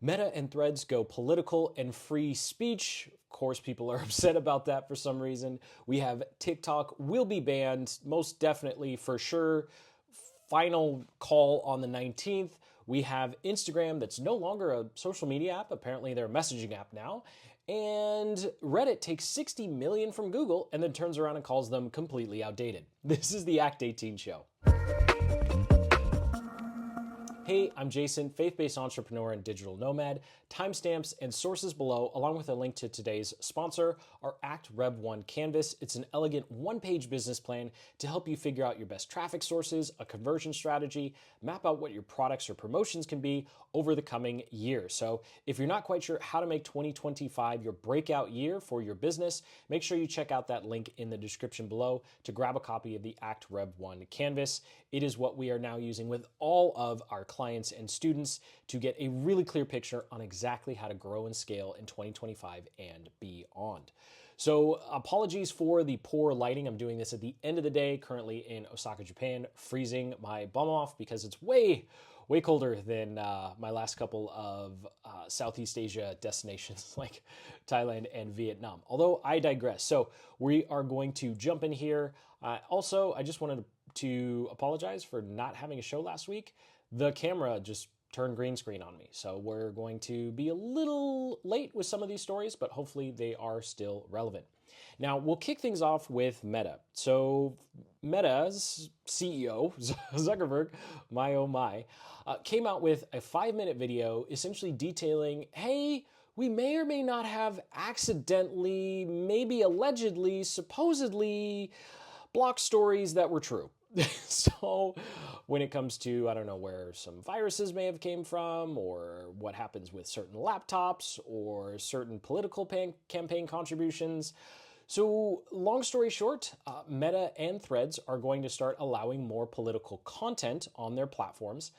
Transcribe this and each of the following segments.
Meta and Threads go political and free speech. Of course, people are upset about that for some reason. We have TikTok will be banned, most definitely for sure. Final call on the 19th. We have Instagram that's no longer a social media app. Apparently, they're a messaging app now. And Reddit takes 60 million from Google and then turns around and calls them completely outdated. This is the Act 18 show. Hey, I'm Jason, faith-based entrepreneur and digital nomad. Timestamps and sources below, along with a link to today's sponsor, our Act Rev 1 Canvas. It's an elegant one-page business plan to help you figure out your best traffic sources, a conversion strategy, map out what your products or promotions can be over the coming year. So if you're not quite sure how to make 2025 your breakout year for your business, make sure you check out that link in the description below to grab a copy of the Act Rev 1 Canvas. It is what we are now using with all of our clients and students to get a really clear picture on exactly how to grow and scale in 2025 and beyond. So apologies for the poor lighting. I'm doing this at the end of the day, currently in Osaka, Japan, freezing my bum off because it's way colder than my last couple of Southeast Asia destinations like Thailand and Vietnam. Although I digress. So we are going to jump in here. Also, I just wanted to apologize for not having a show last week. The camera just turned green screen on me. So we're going to be a little late with some of these stories, but hopefully they are still relevant. Now, we'll kick things off with Meta. So Meta's CEO, Zuckerberg, my oh my, came out with a 5-minute video essentially detailing, hey, we may or may not have accidentally, maybe allegedly, supposedly blocked stories that were true. So when it comes to, I don't know, where some viruses may have came from or what happens with certain laptops or certain political campaign contributions. So long story short, Meta and Threads are going to start allowing more political content on their platforms,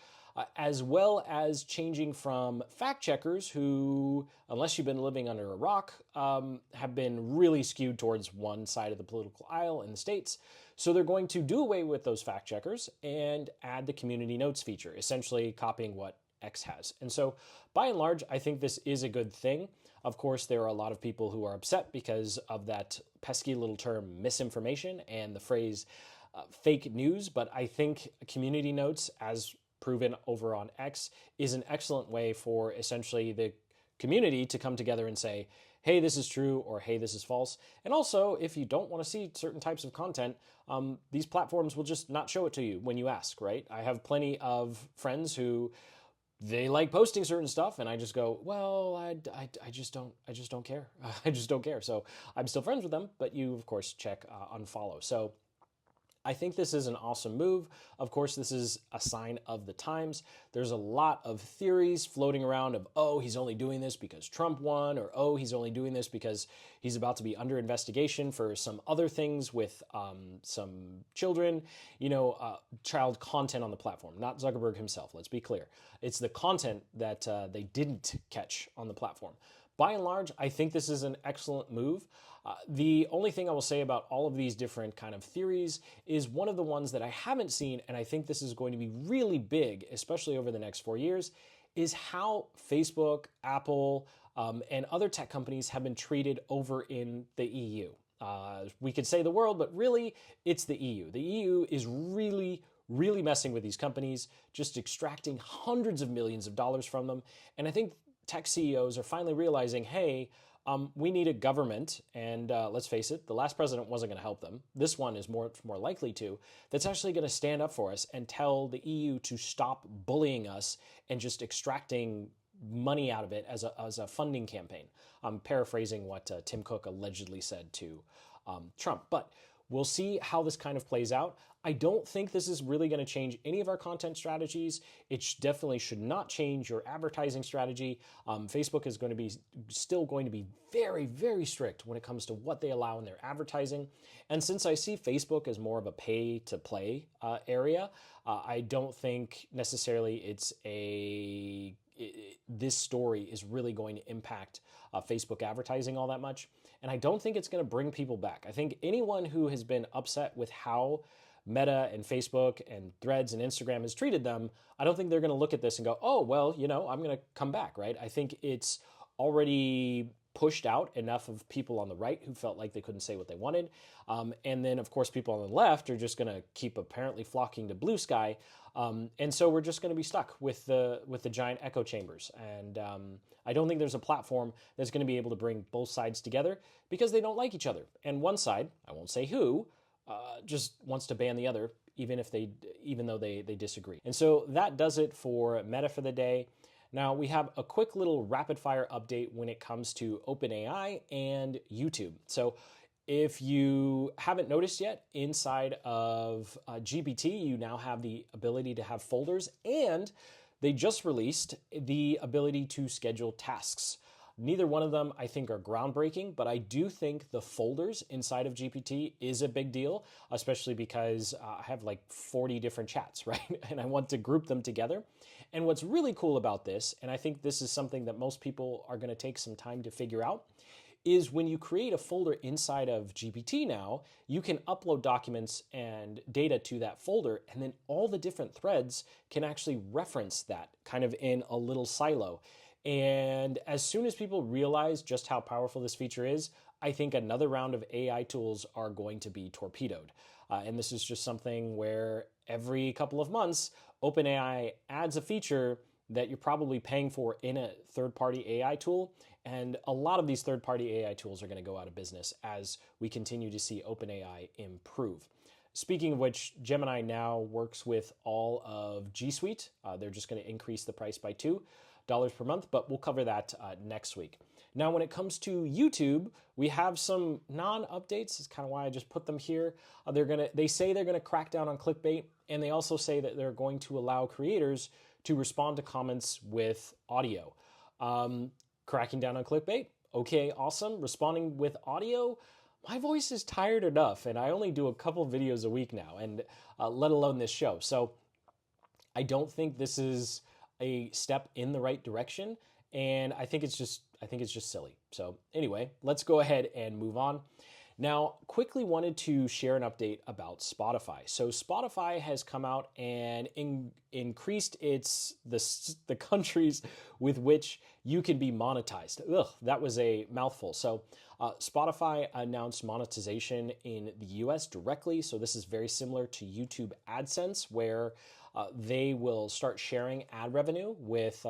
as well as changing from fact checkers who, unless you've been living under a rock, have been really skewed towards one side of the political aisle in the States. So they're going to do away with those fact checkers and add the community notes feature, essentially copying what X has. And so by and large, I think this is a good thing. Of course, there are a lot of people who are upset because of that pesky little term misinformation and the phrase fake news. But I think community notes, as proven over on X, is an excellent way for essentially the community to come together and say, hey, this is true, or hey, this is false. And also, if you don't want to see certain types of content, these platforms will just not show it to you when you ask, right? I have plenty of friends who they like posting certain stuff, and I just go, well, I just don't care. I just don't care. So I'm still friends with them, but you, of course, check unfollow. So I think this is an awesome move. Of course, this is a sign of the times. There's a lot of theories floating around of, oh, he's only doing this because Trump won, or oh, he's only doing this because he's about to be under investigation for some other things with some children, child content on the platform. Not Zuckerberg himself, let's be clear. It's the content that they didn't catch on the platform. By and large, I think this is an excellent move. The only thing I will say about all of these different kind of theories is one of the ones that I haven't seen, and I think this is going to be really big, especially over the next 4 years, is how Facebook, Apple, and other tech companies have been treated over in the EU. We could say the world, but really it's the EU. The EU is really messing with these companies, just extracting hundreds of millions of dollars from them. And I think tech CEOs are finally realizing, hey, we need a government, and let's face it, the last president wasn't going to help them. This one is more likely to. That's actually going to stand up for us and tell the EU to stop bullying us and just extracting money out of it as a funding campaign. I'm paraphrasing what Tim Cook allegedly said to Trump, but we'll see how this kind of plays out. I don't think this is really going to change any of our content strategies. It definitely should not change your advertising strategy. Facebook is going to be still going to be very strict when it comes to what they allow in their advertising. And since I see Facebook as more of a pay to play area, I don't think necessarily this story is really going to impact Facebook advertising all that much. And I don't think it's going to bring people back. I think anyone who has been upset with how Meta and Facebook and Threads and Instagram has treated them, I don't think they're going to look at this and go, oh, well, I'm going to come back, right? I think it's already pushed out enough of people on the right who felt like they couldn't say what they wanted. And then, of course, people on the left are just going to keep apparently flocking to blue sky. And so we're just going to be stuck with the giant echo chambers. And I don't think there's a platform that's going to be able to bring both sides together because they don't like each other. And one side, I won't say who, just wants to ban the other, even though they disagree. And so that does it for Meta for the day. Now we have a quick little rapid fire update when it comes to OpenAI and YouTube. So if you haven't noticed yet, inside of GPT, you now have the ability to have folders, and they just released the ability to schedule tasks. Neither one of them, I think, are groundbreaking, but I do think the folders inside of GPT is a big deal, especially because I have like 40 different chats, right? And I want to group them together. And what's really cool about this, and I think this is something that most people are going to take some time to figure out, is when you create a folder inside of GPT now, you can upload documents and data to that folder, and then all the different threads can actually reference that kind of in a little silo. And as soon as people realize just how powerful this feature is, I think another round of AI tools are going to be torpedoed. And this is just something where every couple of months, OpenAI adds a feature that you're probably paying for in a third-party AI tool. And a lot of these third-party AI tools are going to go out of business as we continue to see OpenAI improve. Speaking of which, Gemini now works with all of G Suite. They're just going to increase the price by $2 per month, but we'll cover that next week. Now, when it comes to YouTube, we have some non-updates. It's kind of why I just put them here. They say they're gonna crack down on clickbait, and they also say that they're going to allow creators to respond to comments with audio. Cracking down on clickbait, okay, awesome. Responding with audio, my voice is tired enough, and I only do a couple videos a week now, and let alone this show. So I don't think this is a step in the right direction, and I think it's just silly. So anyway, let's go ahead and move on. Now, quickly wanted to share an update about Spotify. So Spotify has come out and increased the countries with which you can be monetized. Ugh, that was a mouthful. So Spotify announced monetization in the US directly. So this is very similar to YouTube AdSense, where they will start sharing ad revenue with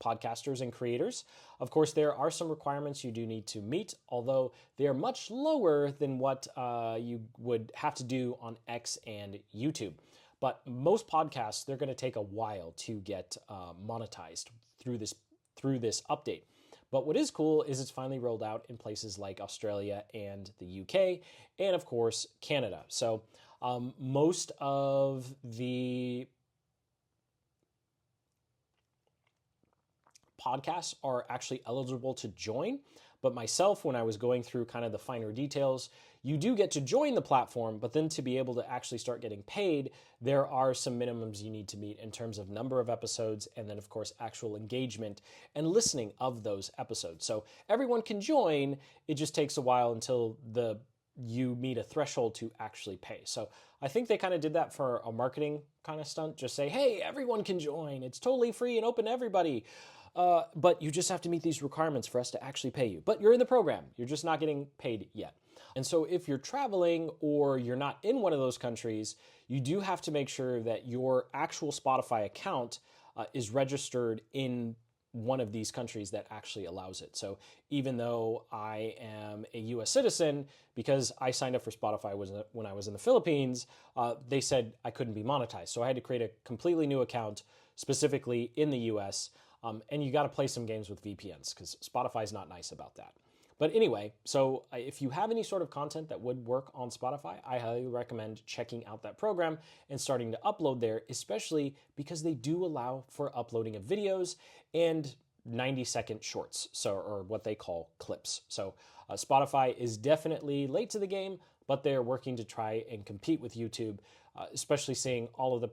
podcasters and creators. Of course, there are some requirements you do need to meet, although they are much lower than what you would have to do on X and YouTube. But most podcasts, they're going to take a while to get monetized through this update. But what is cool is it's finally rolled out in places like Australia and the UK, and of course, Canada. So most of the podcasts are actually eligible to join. But myself, when I was going through kind of the finer details, you do get to join the platform, but then to be able to actually start getting paid, there are some minimums you need to meet in terms of number of episodes, and then of course actual engagement and listening of those episodes. So everyone can join, it just takes a while until you meet a threshold to actually pay. So I think they kind of did that for a marketing kind of stunt, just say, hey, everyone can join, it's totally free and open to everybody. But you just have to meet these requirements for us to actually pay you. But you're in the program, you're just not getting paid yet. And so if you're traveling or you're not in one of those countries, you do have to make sure that your actual Spotify account is registered in one of these countries that actually allows it. So even though I am a US citizen, because I signed up for Spotify when I was in the Philippines, they said I couldn't be monetized. So I had to create a completely new account specifically in the US. And you got to play some games with VPNs because Spotify's not nice about that. But anyway, so if you have any sort of content that would work on Spotify, I highly recommend checking out that program and starting to upload there, especially because they do allow for uploading of videos and 90-second shorts, or what they call clips. So Spotify is definitely late to the game, but they're working to try and compete with YouTube, especially seeing all of the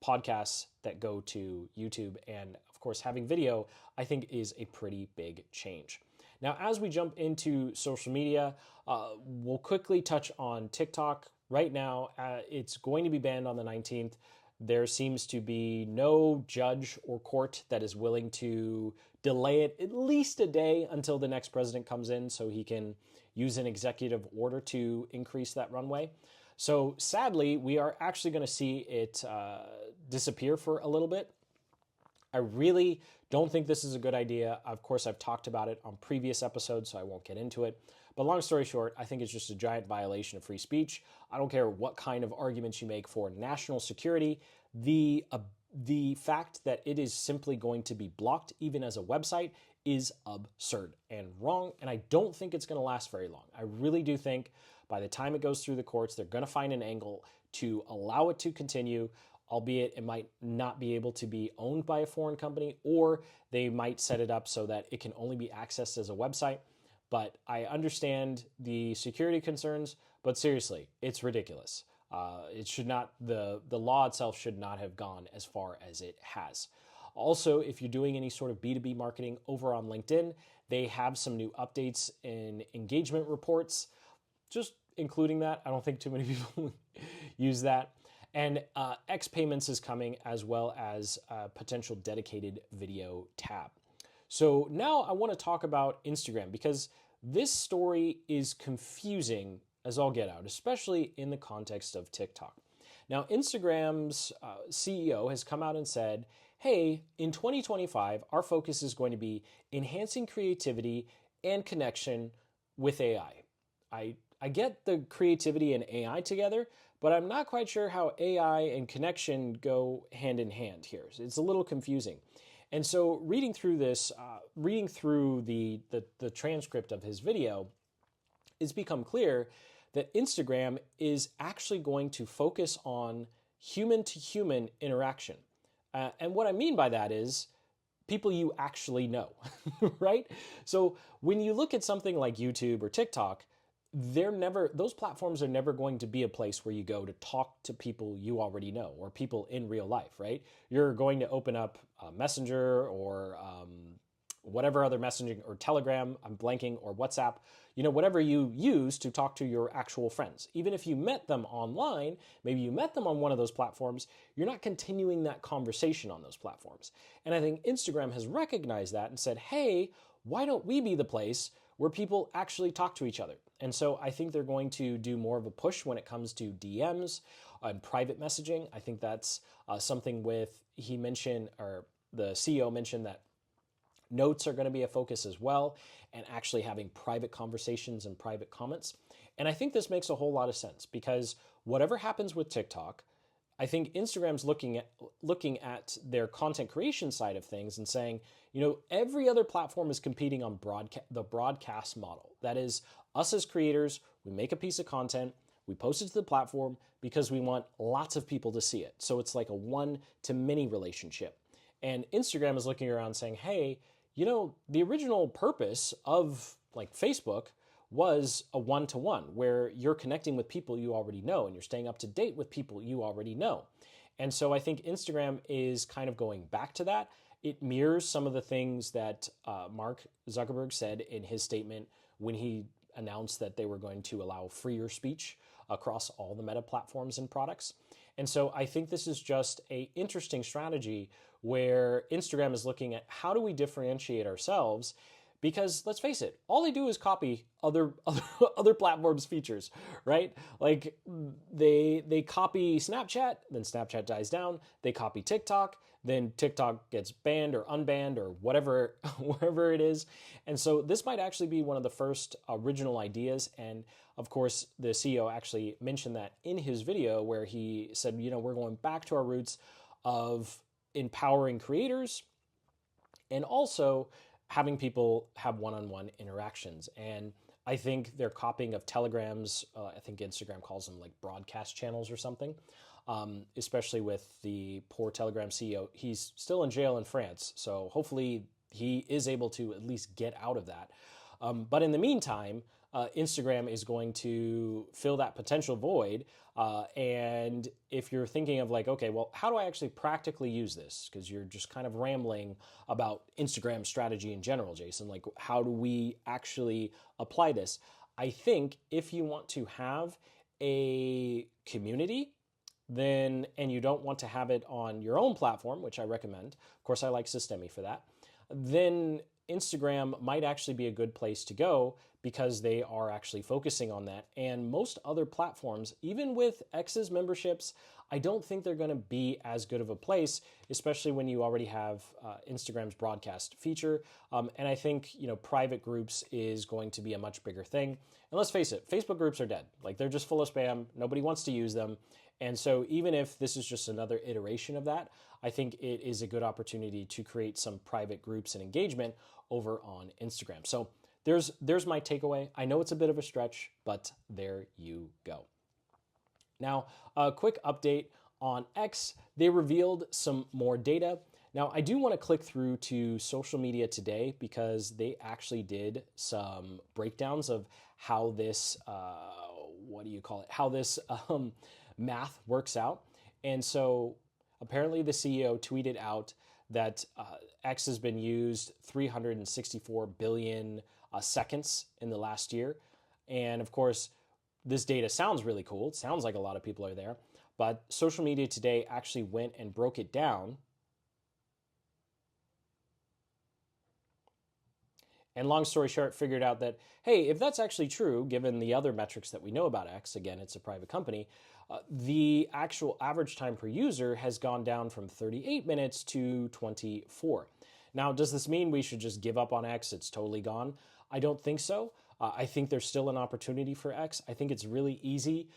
podcasts that go to YouTube, and of course having video, I think is a pretty big change. Now, as we jump into social media, we'll quickly touch on TikTok. right now, it's going to be banned on the 19th. There seems to be no judge or court that is willing to delay it at least a day until the next president comes in so he can use an executive order to increase that runway. So sadly, we are actually going to see it disappear for a little bit. I really don't think this is a good idea. Of course, I've talked about it on previous episodes, so I won't get into it. But long story short, I think it's just a giant violation of free speech. I don't care what kind of arguments you make for national security. The fact that it is simply going to be blocked, even as a website, is absurd and wrong. And I don't think it's going to last very long. I really do think by the time it goes through the courts, they're going to find an angle to allow it to continue, albeit it might not be able to be owned by a foreign company, or they might set it up so that it can only be accessed as a website. But I understand the security concerns, but seriously, it's ridiculous. It should not, the law itself should not have gone as far as it has. Also, if you're doing any sort of B2B marketing over on LinkedIn, they have some new updates in engagement reports, just including that. I don't think too many people use that. And X Payments is coming, as well as a potential dedicated video tab. So now I want to talk about Instagram, because this story is confusing as all get out, especially in the context of TikTok. Now, Instagram's CEO has come out and said, hey, in 2025, our focus is going to be enhancing creativity and connection with AI. I get the creativity and AI together, but I'm not quite sure how AI and connection go hand in hand here. It's a little confusing. And so reading through this, reading through the transcript of his video, it's become clear that Instagram is actually going to focus on human-to-human interaction. And what I mean by that is people you actually know, right? So when you look at something like YouTube or TikTok, those platforms are never going to be a place where you go to talk to people you already know or people in real life, right? You're going to open up Messenger or whatever other messaging, or Telegram, I'm blanking, or WhatsApp, whatever you use to talk to your actual friends. Even if you met them online, maybe you met them on one of those platforms, you're not continuing that conversation on those platforms. And I think Instagram has recognized that and said, hey, why don't we be the place where people actually talk to each other? And so I think they're going to do more of a push when it comes to DMs and private messaging. I think that's something he mentioned, or the CEO mentioned, that notes are going to be a focus as well, and actually having private conversations and private comments. And I think this makes a whole lot of sense, because whatever happens with TikTok, I think Instagram's looking at their content creation side of things and saying, every other platform is competing on the broadcast model. That is, us as creators, we make a piece of content, we post it to the platform because we want lots of people to see it. So it's like a one-to-many relationship. And Instagram is looking around saying, hey, the original purpose of like Facebook was a one-to-one, where you're connecting with people you already know and you're staying up to date with people you already know. And so I think Instagram is kind of going back to that. It mirrors some of the things that Mark Zuckerberg said in his statement when he announced that they were going to allow freer speech across all the Meta platforms and products. And so I think this is just an interesting strategy where Instagram is looking at how do we differentiate ourselves, because let's face it, all they do is copy other platforms' features, right? Like they copy Snapchat, then Snapchat dies down. They copy TikTok, then TikTok gets banned or unbanned or whatever, wherever it is. And so this might actually be one of the first original ideas. And of course, the CEO actually mentioned that in his video, where he said, we're going back to our roots of empowering creators and also having people have one-on-one interactions. And I think they're copying of Telegram's, I think Instagram calls them like broadcast channels or something, especially with the poor Telegram CEO. He's still in jail in France, so hopefully he is able to at least get out of that. But in the meantime, Instagram is going to fill that potential void. And if you're thinking of like, okay, well, how do I actually practically use this? Because you're just kind of rambling about Instagram strategy in general, Jason. Like, how do we actually apply this? I think if you want to have a community, then, and you don't want to have it on your own platform, which I recommend, of course I like Systemi for that, then Instagram might actually be a good place to go because they are actually focusing on that. And most other platforms, even with X's memberships, I don't think they're going to be as good of a place, especially when you already have Instagram's broadcast feature. And I think, private groups is going to be a much bigger thing. And let's face it, Facebook groups are dead. Like, they're just full of spam. Nobody wants to use them. And so even if this is just another iteration of that, I think it is a good opportunity to create some private groups and engagement over on Instagram. So there's my takeaway. I know it's a bit of a stretch, but there you go. Now, a quick update on X. They revealed some more data. Now, I do want to click through to Social Media Today because they actually did some breakdowns of how this, how this math works out. And so apparently the CEO tweeted out that X has been used 364 billion seconds in the last year. And of course, this data sounds really cool. It sounds like a lot of people are there. But Social Media Today actually went and broke it down. And long story short, figured out that, hey, if that's actually true, given the other metrics that we know about X, again, it's a private company, the actual average time per user has gone down from 38 minutes to 24. Now, does this mean we should just give up on X? It's totally gone? I don't think so. I think there's still an opportunity for X. I think it's really easy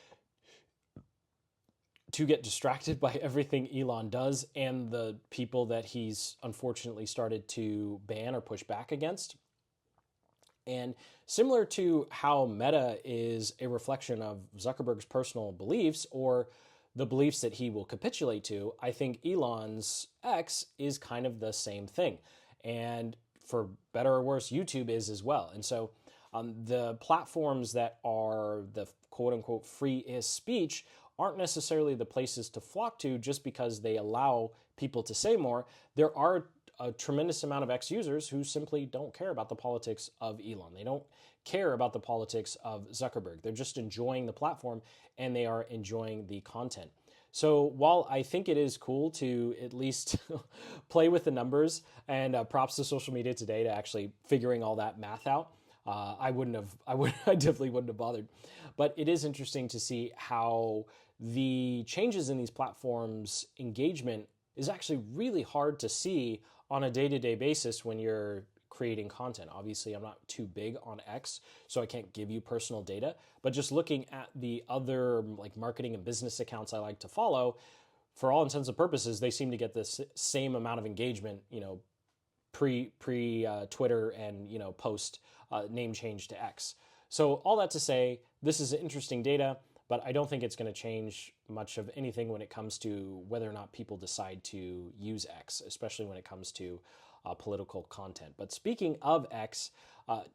to get distracted by everything Elon does and the people that he's unfortunately started to ban or push back against. And similar to how Meta is a reflection of Zuckerberg's personal beliefs or the beliefs that he will capitulate to, I think Elon's X is kind of the same thing. And for better or worse, YouTube is as well. And so the platforms that are the quote unquote free speech aren't necessarily the places to flock to just because they allow people to say more. There are a tremendous amount of X users who simply don't care about the politics of Elon. They don't care about the politics of Zuckerberg. They're just enjoying the platform and they are enjoying the content. So while I think it is cool to at least play with the numbers, and props to Social Media Today to actually figuring all that math out, I definitely wouldn't have bothered. But it is interesting to see how the changes in these platforms' engagement is actually really hard to see on a day-to-day basis when you're creating content. Obviously, I'm not too big on X, so I can't give you personal data, but just looking at the other like marketing and business accounts I like to follow, for all intents and purposes, they seem to get this same amount of engagement, pre Twitter and, post name change to X. So all that to say, this is interesting data, but I don't think it's going to change much of anything when it comes to whether or not people decide to use X, especially when it comes to political content. But speaking of X,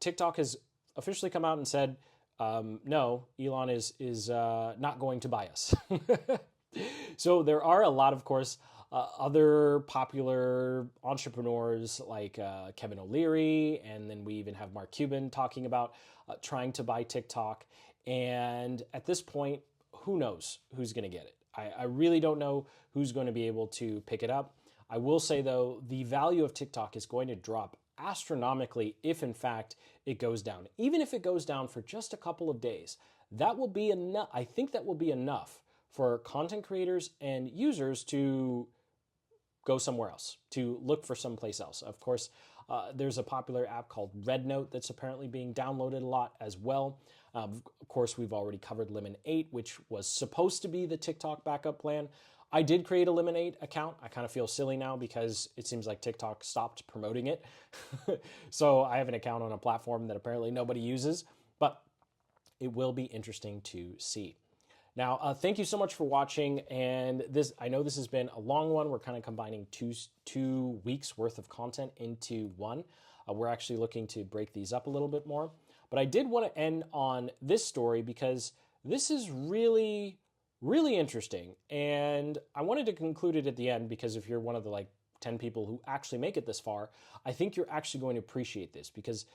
TikTok has officially come out and said, no, Elon is not going to buy us. So there are a lot, of course, other popular entrepreneurs like Kevin O'Leary, and then we even have Mark Cuban talking about trying to buy TikTok. And at this point, who knows who's going to get it? I really don't know who's going to be able to pick it up. I will say, though, the value of TikTok is going to drop astronomically if, in fact, it goes down. Even if it goes down for just a couple of days, that will be enough. I think that will be enough for content creators and users to go somewhere else, to look for someplace else. Of course, there's a popular app called Rednote that's apparently being downloaded a lot as well. Of course, we've already covered Lemon 8, which was supposed to be the TikTok backup plan. I did create a Lemon 8 account. I kind of feel silly now because it seems like TikTok stopped promoting it. So I have an account on a platform that apparently nobody uses, but it will be interesting to see. Now, thank you so much for watching. And I know this has been a long one. We're kind of combining two weeks worth of content into one. We're actually looking to break these up a little bit more. But I did want to end on this story because this is really, really interesting. And I wanted to conclude it at the end because if you're one of the 10 people who actually make it this far, I think you're actually going to appreciate this because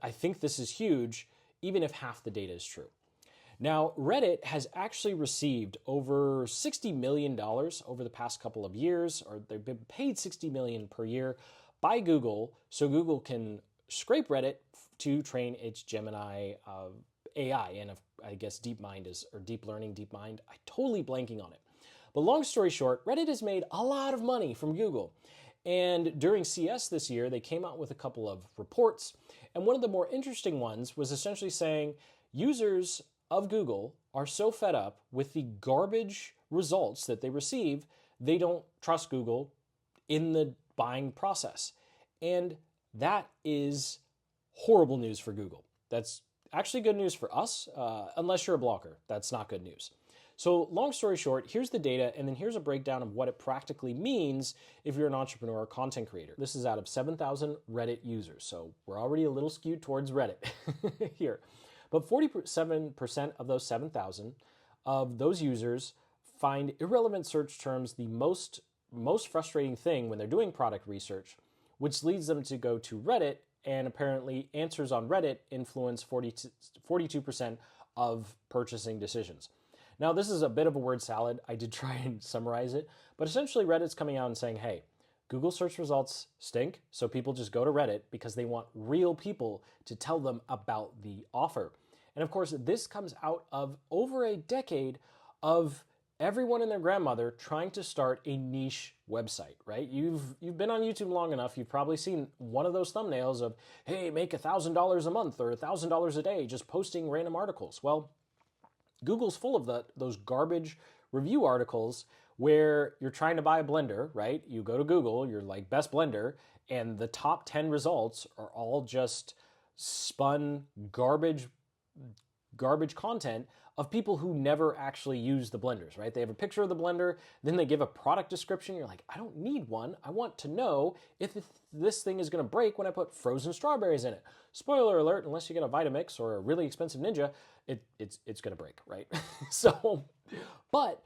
I think this is huge, even if half the data is true. Now, Reddit has actually received over $60 million over the past couple of years, or they've been paid $60 million per year by Google, so Google can scrape Reddit to train its Gemini AI, and I guess DeepMind is, or Deep Learning, DeepMind. I'm totally blanking on it. But long story short, Reddit has made a lot of money from Google. And during CS this year, they came out with a couple of reports. And one of the more interesting ones was essentially saying users of Google are so fed up with the garbage results that they receive, they don't trust Google in the buying process. And that is horrible news for Google. That's actually good news for us, unless you're a blogger. That's not good news. So long story short, here's the data, and then here's a breakdown of what it practically means if you're an entrepreneur or content creator. This is out of 7,000 Reddit users, so we're already a little skewed towards Reddit here. But 47% of those 7,000 of those users find irrelevant search terms the most frustrating thing when they're doing product research, which leads them to go to Reddit, and apparently answers on Reddit influence 42% of purchasing decisions. Now, this is a bit of a word salad. I did try and summarize it, but essentially Reddit's coming out and saying, hey, Google search results stink, so people just go to Reddit because they want real people to tell them about the offer. And of course, this comes out of over a decade of everyone and their grandmother trying to start a niche website, right? You've been on YouTube long enough, you've probably seen one of those thumbnails of, hey, make $1,000 a month or $1,000 a day just posting random articles. Well, Google's full of those garbage review articles where you're trying to buy a blender, right? You go to Google, you're like best blender, and the top 10 results are all just spun garbage content of people who never actually use the blenders, right? They have a picture of the blender, then they give a product description. You're like, I don't need one. I want to know if this thing is going to break when I put frozen strawberries in it. Spoiler alert, unless you get a Vitamix or a really expensive Ninja, it's going to break, right? But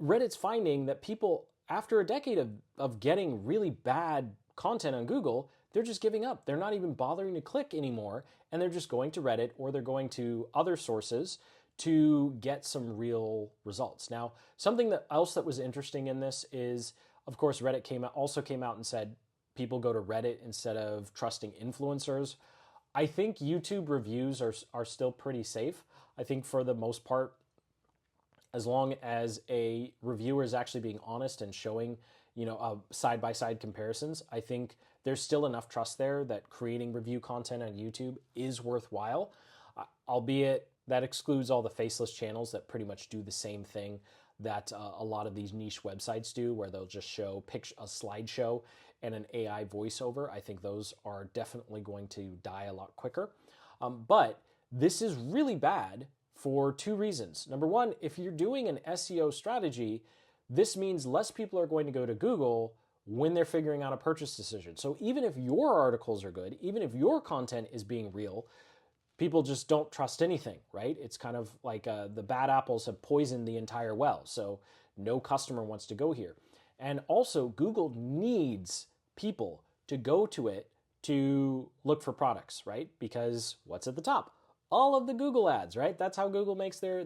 Reddit's finding that people, after a decade of getting really bad content on Google, they're just giving up. They're not even bothering to click anymore, and they're just going to Reddit or they're going to other sources to get some real results. Now, something else that was interesting in this is, of course, Reddit also came out and said people go to Reddit instead of trusting influencers. I think YouTube reviews are still pretty safe. I think for the most part, as long as a reviewer is actually being honest and showing, side-by-side comparisons, I think there's still enough trust there that creating review content on YouTube is worthwhile, albeit that excludes all the faceless channels that pretty much do the same thing that a lot of these niche websites do, where they'll just show a slideshow and an AI voiceover. I think those are definitely going to die a lot quicker. But this is really bad for two reasons. Number one, if you're doing an SEO strategy, this means less people are going to go to Google when they're figuring out a purchase decision. So even if your articles are good, even if your content is being real, people just don't trust anything, right? It's kind of like the bad apples have poisoned the entire well, so no customer wants to go here. And also, Google needs people to go to it to look for products, right? Because what's at the top? All of the Google ads, right? That's how Google makes their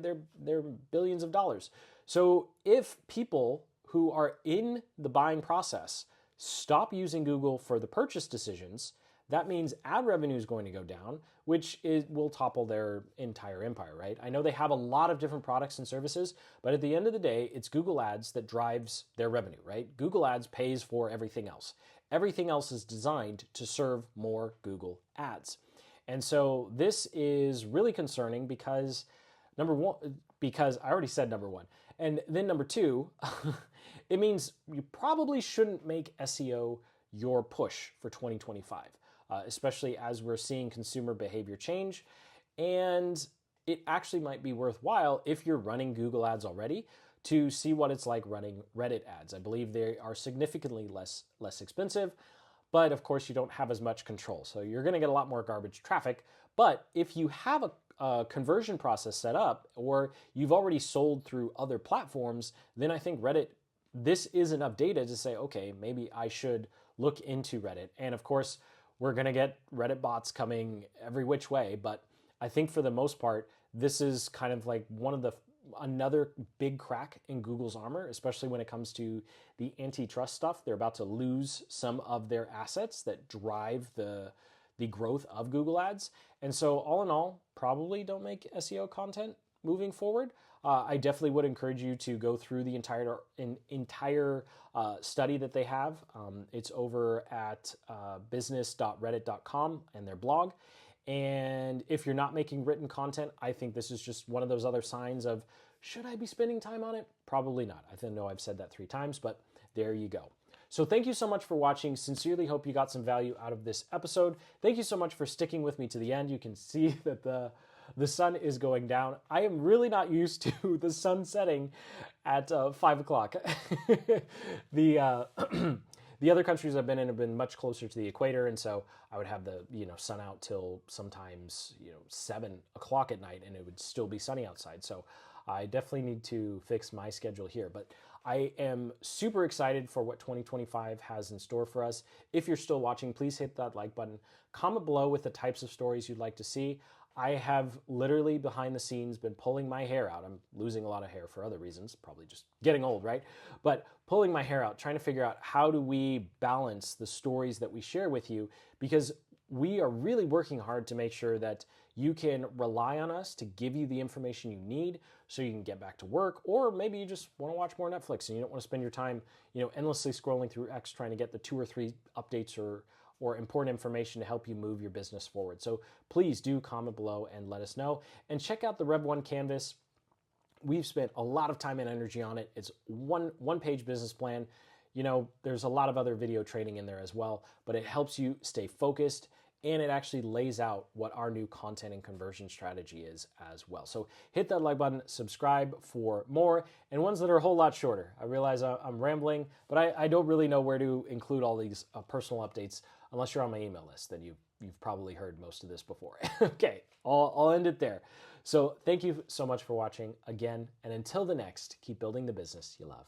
billions of dollars. So if people who are in the buying process stop using Google for the purchase decisions, that means ad revenue is going to go down, which will topple their entire empire, right? I know they have a lot of different products and services, but at the end of the day, it's Google Ads that drives their revenue, right? Google Ads pays for everything else. Everything else is designed to serve more Google Ads. And so this is really concerning because because I already said number one. And then number two, it means you probably shouldn't make SEO your push for 2025. Especially as we're seeing consumer behavior change. And it actually might be worthwhile if you're running Google ads already to see what it's like running Reddit ads. I believe they are significantly less expensive, but of course you don't have as much control. So you're gonna get a lot more garbage traffic. But if you have a conversion process set up, or you've already sold through other platforms, then I think Reddit, this is enough data to say, okay, maybe I should look into Reddit. And of course, we're going to get Reddit bots coming every which way, but I think for the most part, this is kind of like another big crack in Google's armor, especially when it comes to the antitrust stuff. They're about to lose some of their assets that drive the growth of Google Ads. And so all in all, probably don't make SEO content moving forward. I definitely would encourage you to go through the entire study that they have. It's over at business.reddit.com and their blog. And if you're not making written content, I think this is just one of those other signs of, should I be spending time on it? Probably not. I know I've said that 3 times, but there you go. So thank you so much for watching. Sincerely hope you got some value out of this episode. Thank you so much for sticking with me to the end. You can see that the sun is going down. I am really not used to the sun setting at 5 o'clock. The other countries I've been in have been much closer to the equator, and so I would have the sun out till sometimes 7 o'clock at night, and it would still be sunny outside. So I definitely need to fix my schedule here. But I am super excited for what 2025 has in store for us. If you're still watching, please hit that like button. Comment below with the types of stories you'd like to see. I have literally behind the scenes been pulling my hair out. I'm losing a lot of hair for other reasons, probably just getting old, right? But pulling my hair out, trying to figure out how do we balance the stories that we share with you, because we are really working hard to make sure that you can rely on us to give you the information you need so you can get back to work, or maybe you just want to watch more Netflix and you don't want to spend your time, endlessly scrolling through X trying to get the 2 or 3 updates or important information to help you move your business forward. So please do comment below and let us know. And check out the Rev 1 Canvas. We've spent a lot of time and energy on it. It's one page business plan. There's a lot of other video training in there as well, but it helps you stay focused, and it actually lays out what our new content and conversion strategy is as well. So hit that like button, subscribe for more, and ones that are a whole lot shorter. I realize I'm rambling, but I don't really know where to include all these personal updates unless you're on my email list. Then you've probably heard most of this before. Okay, I'll end it there. So thank you so much for watching again, and until the next, keep building the business you love.